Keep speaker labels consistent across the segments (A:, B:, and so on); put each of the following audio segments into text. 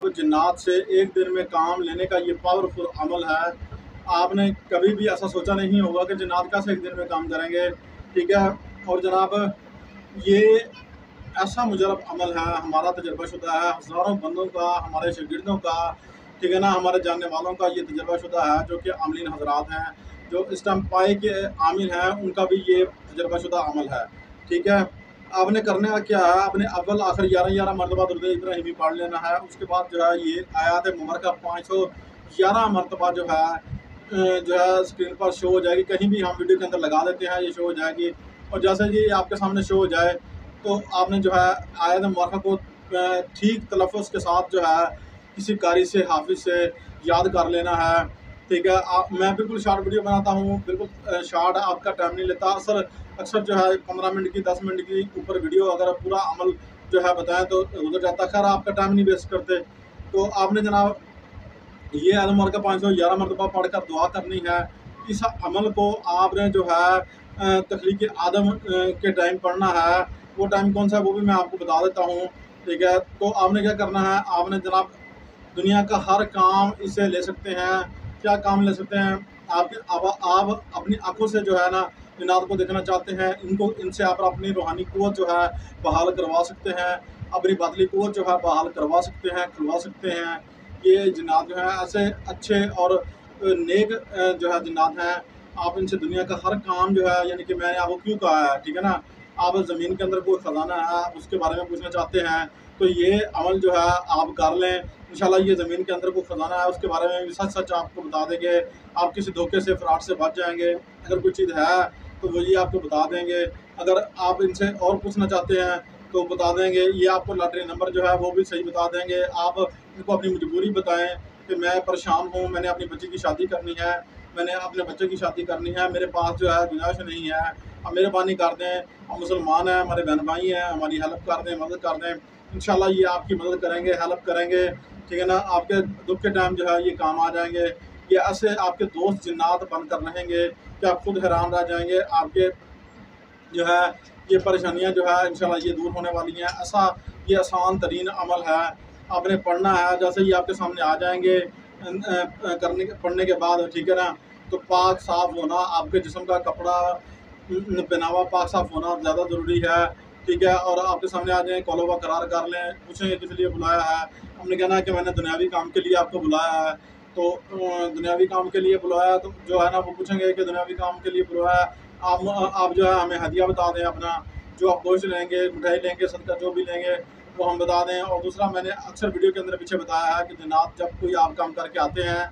A: जनाब जिन्नात से एक दिन में काम लेने का ये पावरफुल अमल है। आपने कभी भी ऐसा सोचा नहीं होगा कि जिन्नात कैसे एक दिन में काम करेंगे, ठीक है। और जनाब ये ऐसा मुजरब अमल है, हमारा तजर्बाशुदा है, हज़ारों बंदों का, हमारे शागिर्दों का, ठीक है ना, हमारे जानने वालों का ये तजर्बाशुदा है, जो कि आमिलीन हज़रात हैं, जो इस टाइम पाए के आमिल हैं, उनका भी ये तजर्बाशुदा अमल है, ठीक है। आपने करने का क्या है, आपने अव्वल आखिर 11 मरतबा दुरूद इब्राहिमी पढ़ लेना है। उसके बाद जो है ये आयात मुबारका 511 मरतबा जो है स्क्रीन पर शो हो जाएगी। कहीं भी हम वीडियो के अंदर लगा देते हैं, ये शो हो जाएगी। और जैसे ही आपके सामने शो हो जाए तो आपने जो है आयत मुबारका को ठीक तलफ़्फ़ुज़ के साथ जो है किसी कारी से, हाफिज़ से याद कर लेना है, ठीक है। मैं बिल्कुल शॉर्ट वीडियो बनाता हूँ, बिल्कुल शॉर्ट, आपका टाइम नहीं लेता। अक्सर जो है 15 मिनट की, 10 मिनट की ऊपर वीडियो अगर पूरा अमल जो है बताएं तो गुजर जाता। खैर, आपका टाइम नहीं वेस्ट करते। तो आपने जनाब ये आयत मुबारका 511 मरतबा पढ़ कर दुआ करनी है। इस अमल को आपने जो है तख्लीक़ आदम के टाइम पढ़ना है। वो टाइम कौन सा है वो भी मैं आपको बता देता हूँ, ठीक है। तो आपने क्या करना है, आपने जनाब दुनिया का हर काम इससे ले सकते हैं। क्या काम ले सकते हैं? आप अपनी आंखों से जो है ना जिन्नात को देखना चाहते हैं, इनसे आप अपनी रूहानी क़ुव्वत जो है बहाल करवा सकते हैं, अपनी बातली क़ुव्वत जो है बहाल करवा सकते हैं, खुलवा सकते हैं। ये जिन्नात जो है ऐसे अच्छे और नेक जो है जिन्नात हैं। आप इनसे दुनिया का हर काम जो है, यानी कि मैंने आपको क्यों कहा है, ठीक है ना। आप ज़मीन के अंदर कोई ख़जाना है उसके बारे में पूछना चाहते हैं तो ये अमल जो है आप कर लें। इंशाल्लाह ये ज़मीन के अंदर कोई ख़जाना है उसके बारे में भी सच आपको बता देंगे। आप किसी धोखे से, फ्रॉड से बच जाएंगे। अगर कोई चीज़ है तो वो ये आपको बता देंगे। अगर आप इनसे और पूछना चाहते हैं तो बता देंगे। ये आपको लॉटरी नंबर जो है वो भी सही बता देंगे। आप इनको अपनी मजबूरी बताएं कि मैं परेशान हूँ, मैंने अपनी बच्ची की शादी करनी है, मैंने अपने बच्चे की शादी करनी है, मेरे पास जो है गुंजाइश नहीं है, आप मेहरबानी कर दें, हम मुसलमान हैं, हमारे बहन भाई हैं, हमारी हेल्प कर दें, मदद कर दें। इंशाल्लाह ये आपकी मदद करेंगे, हेल्प करेंगे, ठीक है ना। आपके दुख के टाइम जो है ये काम आ जाएंगे। ये ऐसे आपके दोस्त जिन्नात बनकर रहेंगे कि आप खुद हैरान रह जाएंगे। आपके जो है ये परेशानियां जो है इंशाल्लाह ये दूर होने वाली हैं। ऐसा ये आसान तरीन अमल है, आपने पढ़ना है। जैसे ही आपके सामने आ जाएंगे पढ़ने के बाद, ठीक है ना, तो पाक साफ़ होना, आपके जिस्म का कपड़ा पहनावा पाक साफ़ होना ज़्यादा ज़रूरी है, ठीक है। और आपके सामने आ जाए, कौल व करार कर लें, पूछेंगे किस लिए बुलाया है। हमने कहना है कि मैंने दुनियावी काम के लिए आपको बुलाया है। तो दुनियावी काम के लिए बुलाया तो जो है ना वो पूछेंगे कि दुनियावी काम के लिए बुलाया। आप जो है हमें हदिया बता दें अपना, जो आप गोश्त लेंगे, मिठाई लेंगे, सदका जो भी लेंगे वो हम बता दें। और दूसरा, मैंने अक्सर वीडियो के अंदर पीछे बताया है कि जिन्नात जब कोई आप काम करके आते हैं,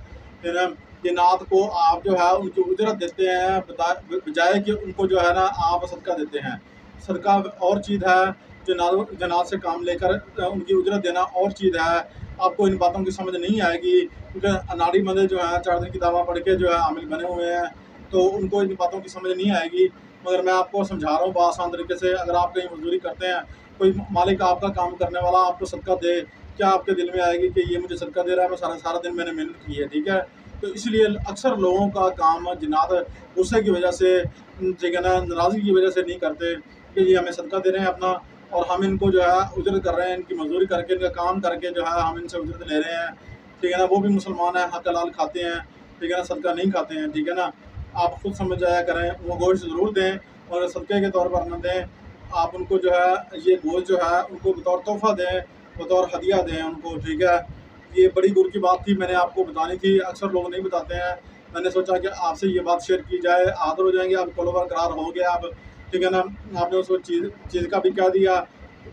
A: जिन्नात को आप जो है उनकी उजरत देते हैं बजाय कि उनको जो है ना आप सदका देते हैं। सदका और चीज़ है, जिन्नात से काम लेकर उनकी उजरत देना और चीज़ है। आपको इन बातों की समझ नहीं आएगी क्योंकि अनाड़ी बंदे जो हैं 4 दिन की दावा पढ़ के जो है आमिल बने हुए हैं, तो उनको इन बातों की समझ नहीं आएगी। मगर मैं आपको समझा रहा हूँ आसान तरीके से। अगर आप कहीं मजदूरी करते हैं, कोई मालिक आपका काम करने वाला आपको सदका दे, क्या आपके दिल में आएगी कि ये मुझे सदका दे रहा है, मैं सारा दिन मैंने मेहनत की है, ठीक है। तो इसलिए अक्सर लोगों का काम जिन्नात गुस्से की वजह से, ठीक है ना, नाराज़गी की वजह से नहीं करते कि ये हमें सदका दे रहे हैं अपना, और हम इनको जो है उजरत कर रहे हैं, इनकी मजदूरी करके, इनका काम करके जो है हम इनसे उजरत ले रहे हैं, ठीक है ना। वो भी मुसलमान हैं, हक हलाल खाते हैं, ठीक है ना, सदका नहीं खाते हैं, ठीक है ना। आप खुद समझ जाया करें। वो गोश्त ज़रूर दें और सदक़े के तौर पर न दें। आप उनको जो है ये गोश्त जो है उनको बतौर तोहफ़ा दें, बतौर हदिया दें उनको, ठीक है। ये बड़ी गुर की बात थी, मैंने आपको बतानी थी, अक्सर लोग नहीं बताते हैं। मैंने सोचा कि आपसे ये बात शेयर की जाए, आदर हो जाएंगे, आप कॉल व करार हो गया आप, ठीक है ना। आपने उसको चीज़ का भी कह दिया,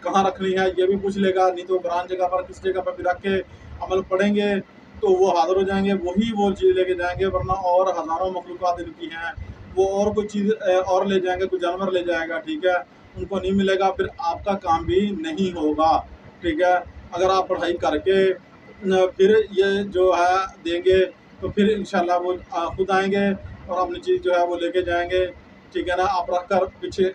A: कहाँ रखनी है ये भी पूछ लेगा, नहीं तो बरान जगह पर किस जगह पर भी रख के अमल पढ़ेंगे तो वो हाज़िर हो जाएंगे, वही वो चीज़ लेके जाएंगे। वरना और हज़ारों मखलूक़ात इनकी हैं, वो और कोई चीज़ और ले जाएंगे, कोई जानवर ले जाएगा, ठीक है, उनको नहीं मिलेगा, फिर आपका काम भी नहीं होगा, ठीक है। अगर आप पढ़ाई करके फिर ये जो है देंगे तो फिर इंशाल्लाह वो खुद आएंगे और अपनी चीज़ जो है वो लेके जाएंगे, ठीक है ना। आप रख कर पीछे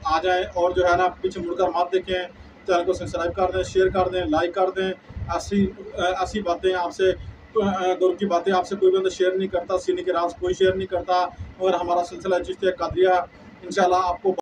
A: आ जाएं और जो है ना पीछे मुड़कर मत देखें। चैनल को सब्सक्राइब कर दें, शेयर कर दें, लाइक कर दें। ऐसी बातें आपसे दौर की बातें आपसे कोई बंदा शेयर नहीं करता, सीने के राज कोई शेयर नहीं करता। और हमारा सिलसिला चिश्तिया कादरिया इंशाल्लाह आपको